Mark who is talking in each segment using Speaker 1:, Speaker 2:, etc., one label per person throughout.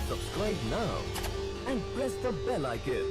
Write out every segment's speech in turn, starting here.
Speaker 1: Subscribe now and press the bell icon.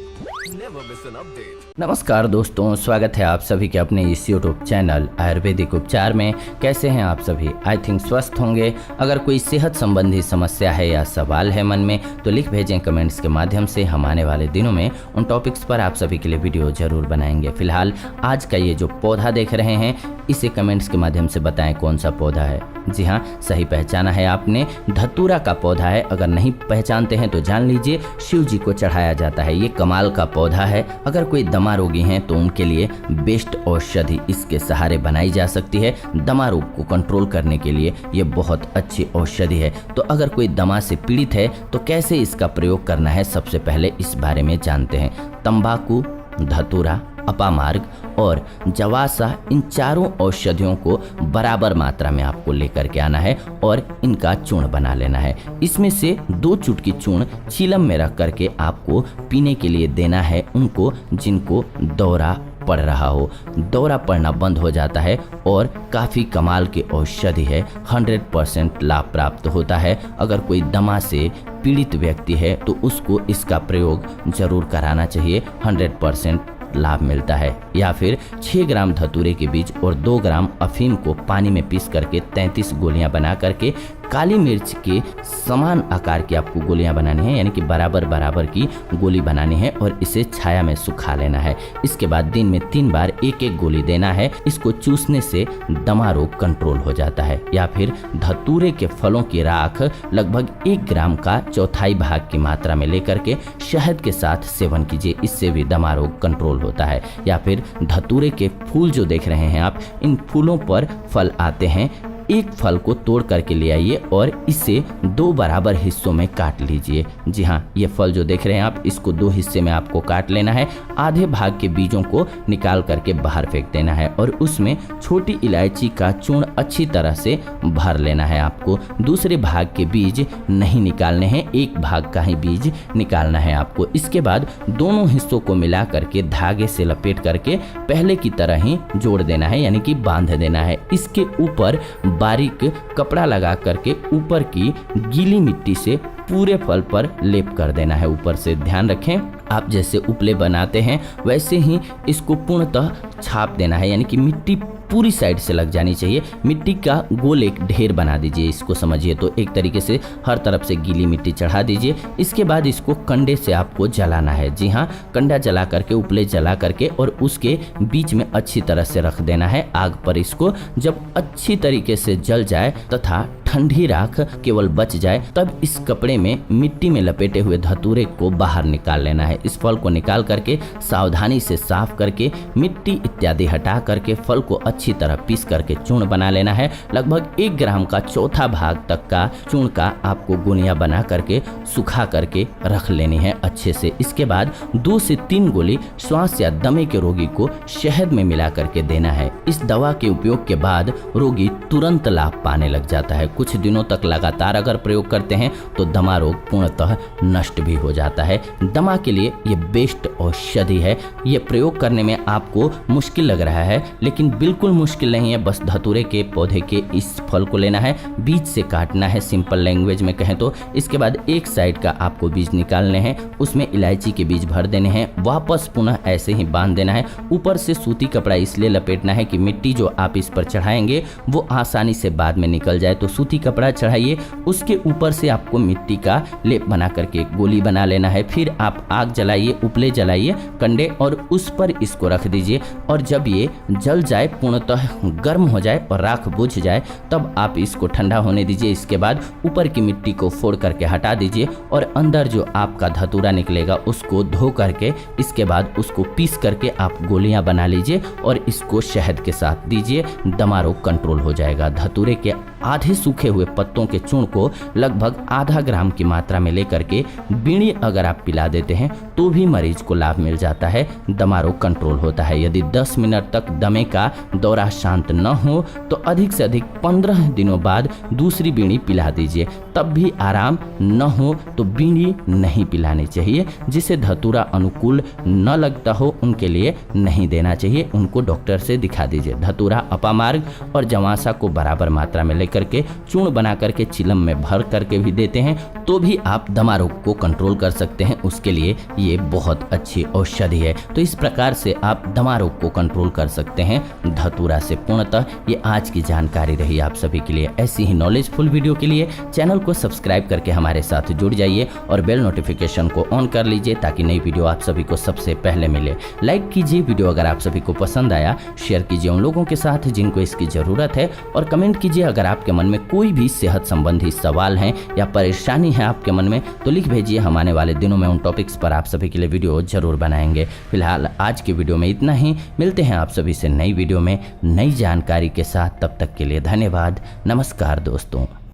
Speaker 1: Never miss an update.
Speaker 2: नमस्कार दोस्तों, स्वागत है आप सभी के अपने इस यूट्यूब चैनल आयुर्वेदिक उपचार में। कैसे हैं आप सभी? आई थिंक स्वस्थ होंगे। अगर कोई सेहत संबंधी समस्या है या सवाल है मन में तो लिख भेजें कमेंट्स के माध्यम से। हम आने वाले दिनों में उन टॉपिक्स पर आप सभी के लिए वीडियो जरूर बनाएंगे। फिलहाल आज का ये जो पौधा देख रहे हैं इसे कमेंट्स के माध्यम से बताएं कौन सा पौधा है। जी हाँ, सही पहचाना है आपने, धतूरा का पौधा है। अगर नहीं पहचानते हैं तो जान लीजिए, शिव जी को चढ़ाया जाता है। ये कमाल का पौधा है। अगर कोई दमा रोगी हैं तो उनके लिए बेस्ट औषधि इसके सहारे बनाई जा सकती है। दमा रोग को कंट्रोल करने के लिए ये बहुत अच्छी औषधि है। तो अगर कोई दमा से पीड़ित है तो कैसे इसका प्रयोग करना है, सबसे पहले इस बारे में जानते हैं। तंबाकू, धतूरा, अपामार्ग और जवासा, इन चारों औषधियों को बराबर मात्रा में आपको लेकर के आना है और इनका चूर्ण बना लेना है। इसमें से 2 चुटकी चूर्ण चीलम में रख करके आपको पीने के लिए देना है उनको जिनको दौरा पड़ रहा हो। दौरा पड़ना बंद हो जाता है और काफ़ी कमाल की औषधि है। 100% लाभ प्राप्त होता है। अगर कोई दमा से पीड़ित व्यक्ति है तो उसको इसका प्रयोग जरूर कराना चाहिए। 100% लाभ मिलता है। या फिर 6 ग्राम धतूरे के बीज और 2 ग्राम अफीम को पानी में पीस करके 33 गोलियां बना करके काली मिर्च के समान आकार की आपको गोलियां बनानी है, यानी कि बराबर बराबर की गोली बनानी है और इसे छाया में सुखा लेना है। इसके बाद दिन में 3 बार 1-1 गोली देना है। इसको चूसने से दमा रोग कंट्रोल हो जाता है। या फिर धतूरे के फलों की राख लगभग 1 ग्राम का 1/4 भाग की मात्रा में लेकर के शहद के साथ सेवन कीजिए। इससे भी दमा रोग कंट्रोल होता है। या फिर धतूरे के फूल जो देख रहे हैं आप, इन फूलों पर फल आते हैं। एक फल को तोड़ करके ले आइए और इसे 2 बराबर हिस्सों में काट लीजिए। जी हाँ, ये फल जो देख रहे हैं आप, इसको 2 हिस्से में आपको काट लेना है। आधे भाग के बीजों को निकाल करके बाहर फेंक देना है और उसमें छोटी इलायची का चूर्ण अच्छी तरह से भर लेना है। आपको दूसरे भाग के बीज नहीं निकालने हैं, एक भाग का ही बीज निकालना है आपको। इसके बाद दोनों हिस्सों को मिला करके धागे से लपेट करके पहले की तरह ही जोड़ देना है, यानी कि बांध देना है। इसके ऊपर बारीक कपड़ा लगा करके ऊपर की गीली मिट्टी से पूरे फल पर लेप कर देना है। ऊपर से ध्यान रखें, आप जैसे उपले बनाते हैं वैसे ही इसको पूर्णतः छाप देना है, यानी कि मिट्टी पूरी साइड से लग जानी चाहिए। मिट्टी का गोल एक ढेर बना दीजिए, इसको समझिए। तो एक तरीके से हर तरफ से गीली मिट्टी चढ़ा दीजिए। इसके बाद इसको कंडे से आपको जलाना है। जी हाँ, कंडा जला करके, उपले जला करके और उसके बीच में अच्छी तरह से रख देना है आग पर। इसको जब अच्छी तरीके से जल जाए तथा ठंडी राख केवल बच जाए, तब इस कपड़े में मिट्टी में लपेटे हुए धतूरे को बाहर निकाल लेना है। इस फल को निकाल करके सावधानी से साफ करके मिट्टी इत्यादि हटा करके फल को अच्छी तरह पीस करके चूर्ण बना लेना है। लगभग 1 ग्राम का 1/4 भाग तक का चूर्ण का आपको गोलियां बना करके सुखा करके रख लेनी है अच्छे से। इसके बाद 2 से 3 गोली श्वास या दमे के रोगी को शहद में मिला करके देना है। इस दवा के उपयोग के बाद रोगी तुरंत लाभ पाने लग जाता है। कुछ दिनों तक लगातार अगर प्रयोग करते हैं तो दमा रोग पूर्णतः नष्ट भी हो जाता है। दमा के लिए ये बेस्ट औषधि है। ये प्रयोग करने में आपको मुश्किल लग रहा है, लेकिन बिल्कुल मुश्किल नहीं है। बस धतूरे के पौधे के इस फल को लेना है, बीज से काटना है, सिंपल लैंग्वेज में कहें तो। इसके बाद एक साइड का आपको बीज निकालने हैं, उसमें इलायची के बीज भर देने हैं, वापस पुनः ऐसे ही बांध देना है। ऊपर से सूती कपड़ा इसलिए लपेटना है कि मिट्टी जो आप इस पर चढ़ाएंगे वो आसानी से बाद में निकल जाए। तो सूती कपड़ा चढ़ाइए, उसके ऊपर से आपको मिट्टी का लेप बना करके गोली बना लेना है। फिर आप आग जलाइए, उपले जलाइए कंडे और उस पर इसको रख दीजिए। और जब ये जल जाए, पूर्णतः गर्म हो जाए और राख बुझ जाए, तब आप इसको ठंडा होने दीजिए। इसके बाद ऊपर की मिट्टी को फोड़ करके हटा दीजिए और अंदर जो आपका धतूरा निकलेगा उसको धो करके इसके बाद उसको पीस करके आप गोलियां बना लीजिए और इसको शहद के साथ दीजिए। दमा रोग कंट्रोल हो जाएगा। धतूरे के आधे सूखे हुए पत्तों के चूर्ण को लगभग आधा ग्राम की मात्रा में लेकर के बीड़ी अगर आप पिला देते हैं तो भी मरीज को लाभ मिल जाता है। दमा रोग कंट्रोल होता है। यदि 10 मिनट तक दमे का दौरा शांत न हो तो अधिक से अधिक 15 दिनों बाद दूसरी बीड़ी पिला दीजिए। तब भी आराम न हो तो बीड़ी नहीं पिलानी चाहिए। जिसे धतूरा अनुकूल न लगता हो उनके लिए नहीं देना चाहिए, उनको डॉक्टर से दिखा दीजिए। धतूरा, अपामार्ग और जवासा को बराबर मात्रा में लेकर करके चूर्ण बना करके चिलम में भर करके भी देते हैं तो भी आप दमा रोग को कंट्रोल कर सकते हैं। उसके लिए ये बहुत अच्छी औषधि है। तो इस प्रकार से आप दमा रोग को कंट्रोल कर सकते हैं धतूरा से। पूर्णतः ये आज की जानकारी रही आप सभी के लिए। ऐसी ही नॉलेजफुल वीडियो के लिए चैनल को सब्सक्राइब करके हमारे साथ जुड़ जाइए और बेल नोटिफिकेशन को ऑन कर लीजिए ताकि नई वीडियो आप सभी को सबसे पहले मिले। लाइक कीजिए वीडियो अगर आप सभी को पसंद आया, शेयर कीजिए उन लोगों के साथ जिनको इसकी जरूरत है और कमेंट कीजिए अगर आपके मन में कोई भी सेहत संबंधी सवाल है या परेशानी है आपके मन में तो लिख भेजिए। हम आने वाले दिनों में उन टॉपिक्स पर आप सभी के लिए वीडियो जरूर बनाएंगे। फिलहाल आज की वीडियो में इतना ही। मिलते हैं आप सभी से नई वीडियो में नई जानकारी के साथ। तब तक के लिए धन्यवाद। नमस्कार दोस्तों।